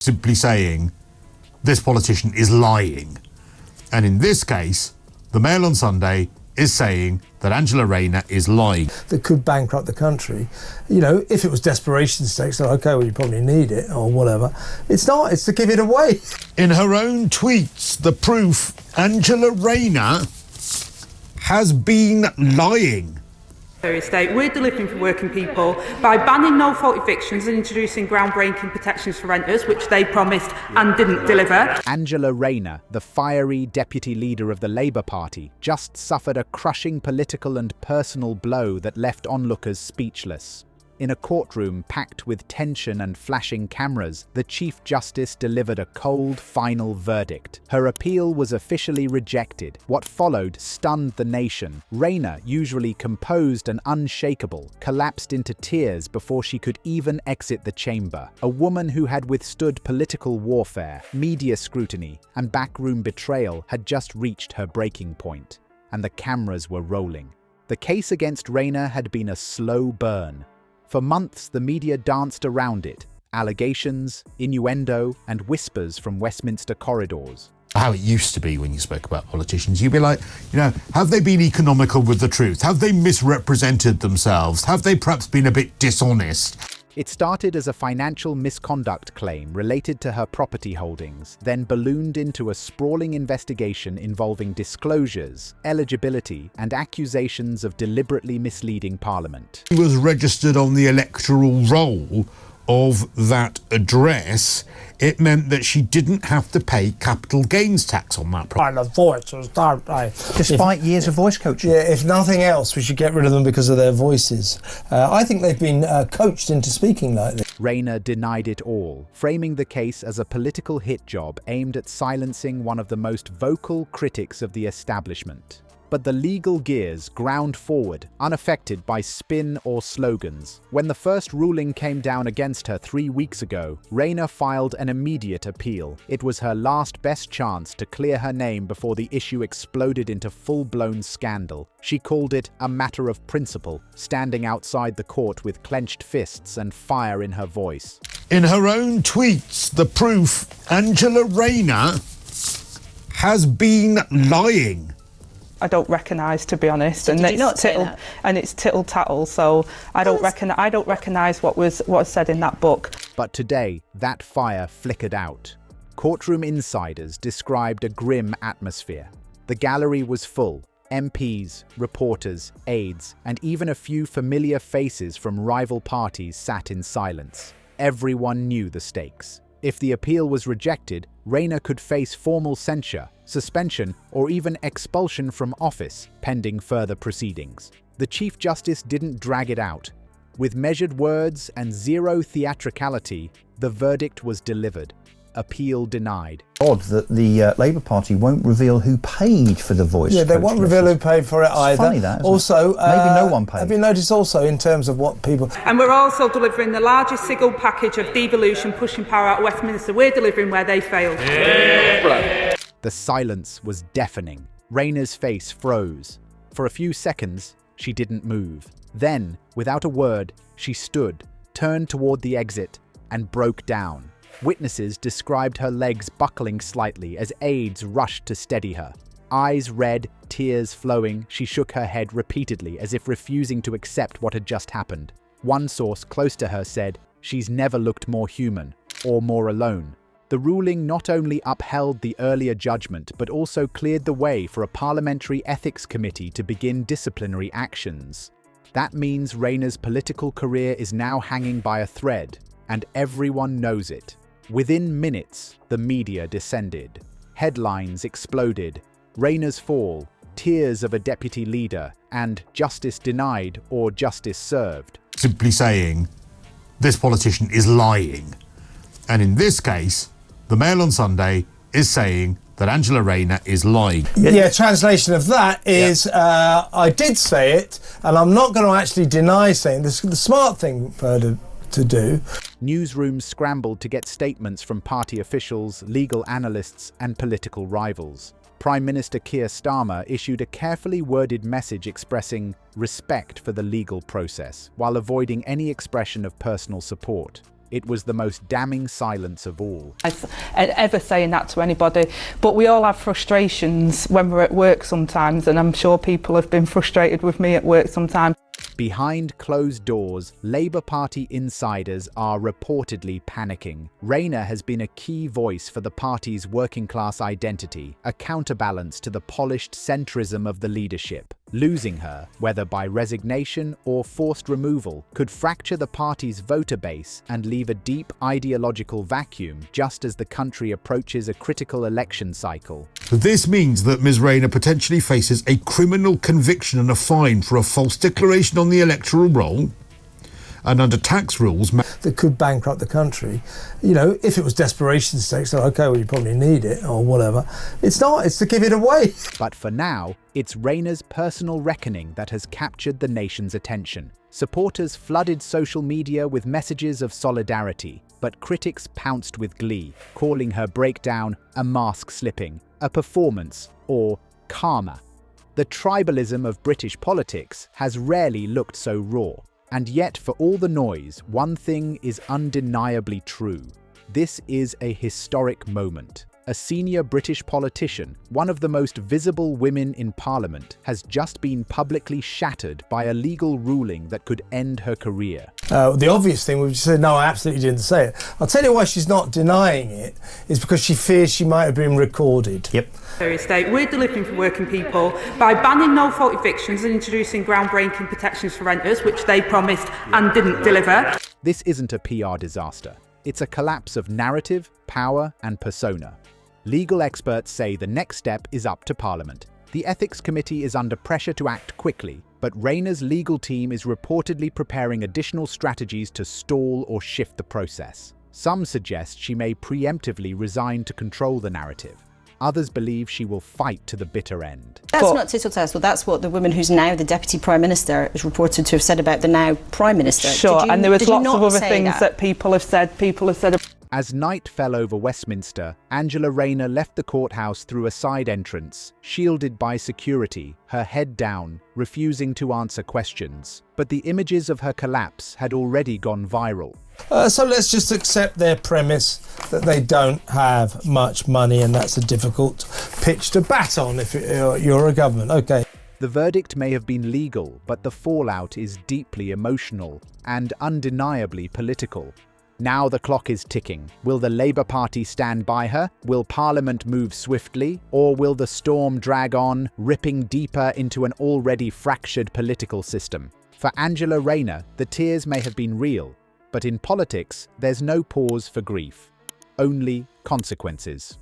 simply saying this politician is lying. And in this case, the Mail on Sunday is saying that Angela Rayner is lying. That could bankrupt the country. You know, if it was desperation stakes, so okay, well, you probably need it or whatever. It's not, it's to give it away. In her own tweets, the proof, Angela Rayner has been lying. Estate. We're delivering for working people by banning no-fault evictions and introducing groundbreaking protections for renters, which they promised and didn't deliver. Angela Rayner, the fiery deputy leader of the Labour Party, just suffered a crushing political and personal blow that left onlookers speechless. In a courtroom packed with tension and flashing cameras, the Chief Justice delivered a cold, final verdict. Her appeal was officially rejected. What followed stunned the nation. Rayner, usually composed and unshakable, collapsed into tears before she could even exit the chamber. A woman who had withstood political warfare, media scrutiny, and backroom betrayal had just reached her breaking point. And the cameras were rolling. The case against Rayner had been a slow burn. For months, the media danced around it. Allegations, innuendo, and whispers from Westminster corridors. How it used to be when you spoke about politicians, you'd be like, you know, have they been economical with the truth? Have they misrepresented themselves? Have they perhaps been a bit dishonest? It started as a financial misconduct claim related to her property holdings, then ballooned into a sprawling investigation involving disclosures, eligibility, and accusations of deliberately misleading Parliament. She was registered on the electoral roll of that address. It meant that she didn't have to pay capital gains tax on that property. The voices, don't they? Despite years of voice coaching. Yeah, if nothing else, we should get rid of them because of their voices. I think they've been coached into speaking like this. Rayner denied it all, framing the case as a political hit job aimed at silencing one of the most vocal critics of the establishment. But the legal gears ground forward, unaffected by spin or slogans. When the first ruling came down against her 3 weeks ago, Rayner filed an immediate appeal. It was her last best chance to clear her name before the issue exploded into full-blown scandal. She called it a matter of principle, standing outside the court with clenched fists and fire in her voice. In her own tweets, the proof, Angela Rayner has been lying. I don't recognise, to be honest, and Did you not say that? And it's tittle tattle. So I don't recognise what was said in that book. But today, that fire flickered out. Courtroom insiders described a grim atmosphere. The gallery was full. MPs, reporters, aides, and even a few familiar faces from rival parties sat in silence. Everyone knew the stakes. If the appeal was rejected, Rayner could face formal censure, suspension, or even expulsion from office, pending further proceedings. The Chief Justice didn't drag it out. With measured words and zero theatricality, the verdict was delivered. Appeal denied. Odd that the Labour Party won't reveal who paid for the voice. Yeah, they won't reveal who paid for it either. It's funny that, isn't also, it? Maybe no one paid. Have you noticed also in terms of what people... And we're also delivering the largest single package of devolution pushing power out of Westminster. We're delivering where they failed. The silence was deafening. Rayner's face froze. For a few seconds, she didn't move. Then, without a word, she stood, turned toward the exit, and broke down. Witnesses described her legs buckling slightly as aides rushed to steady her. Eyes red, tears flowing, she shook her head repeatedly as if refusing to accept what had just happened. One source close to her said, "She's never looked more human, or more alone." The ruling not only upheld the earlier judgment, but also cleared the way for a parliamentary ethics committee to begin disciplinary actions. That means Rayner's political career is now hanging by a thread, and everyone knows it. Within minutes, the media descended. Headlines exploded. Rayner's fall, tears of a deputy leader, and justice denied or justice served. Simply saying this politician is lying. And in this case, the Mail on Sunday is saying that Angela Rayner is lying. Yeah, translation of that is, I did say it, and I'm not going to actually deny saying this. The smart thing for her to do. Newsrooms scrambled to get statements from party officials, legal analysts, and political rivals. Prime Minister Keir Starmer issued a carefully worded message expressing respect for the legal process, while avoiding any expression of personal support. It was the most damning silence of all. Ever saying that to anybody, but we all have frustrations when we're at work sometimes, and I'm sure people have been frustrated with me at work sometimes. Behind closed doors, Labour Party insiders are reportedly panicking. Rayner has been a key voice for the party's working-class identity, a counterbalance to the polished centrism of the leadership. Losing her, whether by resignation or forced removal, could fracture the party's voter base and leave a deep ideological vacuum just as the country approaches a critical election cycle. This means that Ms Rayner potentially faces a criminal conviction and a fine for a false declaration on the electoral roll, and under tax rules that could bankrupt the country. You know, if it was desperation stakes, so okay, well, you probably need it or whatever. It's not, it's to give it away. But for now, it's Rayner's personal reckoning that has captured the nation's attention. Supporters flooded social media with messages of solidarity, but critics pounced with glee, calling her breakdown a mask slipping, a performance, or karma. The tribalism of British politics has rarely looked so raw. And yet, for all the noise, one thing is undeniably true. This is a historic moment. A senior British politician, one of the most visible women in Parliament, has just been publicly shattered by a legal ruling that could end her career. The obvious thing would be to say, no, I absolutely didn't say it. I'll tell you why she's not denying it, is because she fears she might have been recorded. Yep. State, we're delivering for working people by banning no-fault evictions and introducing groundbreaking protections for renters, which they promised and didn't deliver. This isn't a PR disaster. It's a collapse of narrative, power, and persona. Legal experts say the next step is up to Parliament. The Ethics Committee is under pressure to act quickly, but Rayner's legal team is reportedly preparing additional strategies to stall or shift the process. Some suggest she may preemptively resign to control the narrative. Others believe she will fight to the bitter end. That's not tittle-tattle. That's what the woman who's now the Deputy Prime Minister is reported to have said about the now Prime Minister. Sure, and there was lots of other things that people have said. As night fell over Westminster, Angela Rayner left the courthouse through a side entrance, shielded by security, her head down, refusing to answer questions. But the images of her collapse had already gone viral. So let's just accept their premise that they don't have much money, and that's a difficult pitch to bat on if you're a government. Okay. The verdict may have been legal, but the fallout is deeply emotional and undeniably political. Now the clock is ticking. Will the Labour Party stand by her? Will Parliament move swiftly? Or will the storm drag on, ripping deeper into an already fractured political system? For Angela Rayner, the tears may have been real, but in politics, there's no pause for grief, only consequences.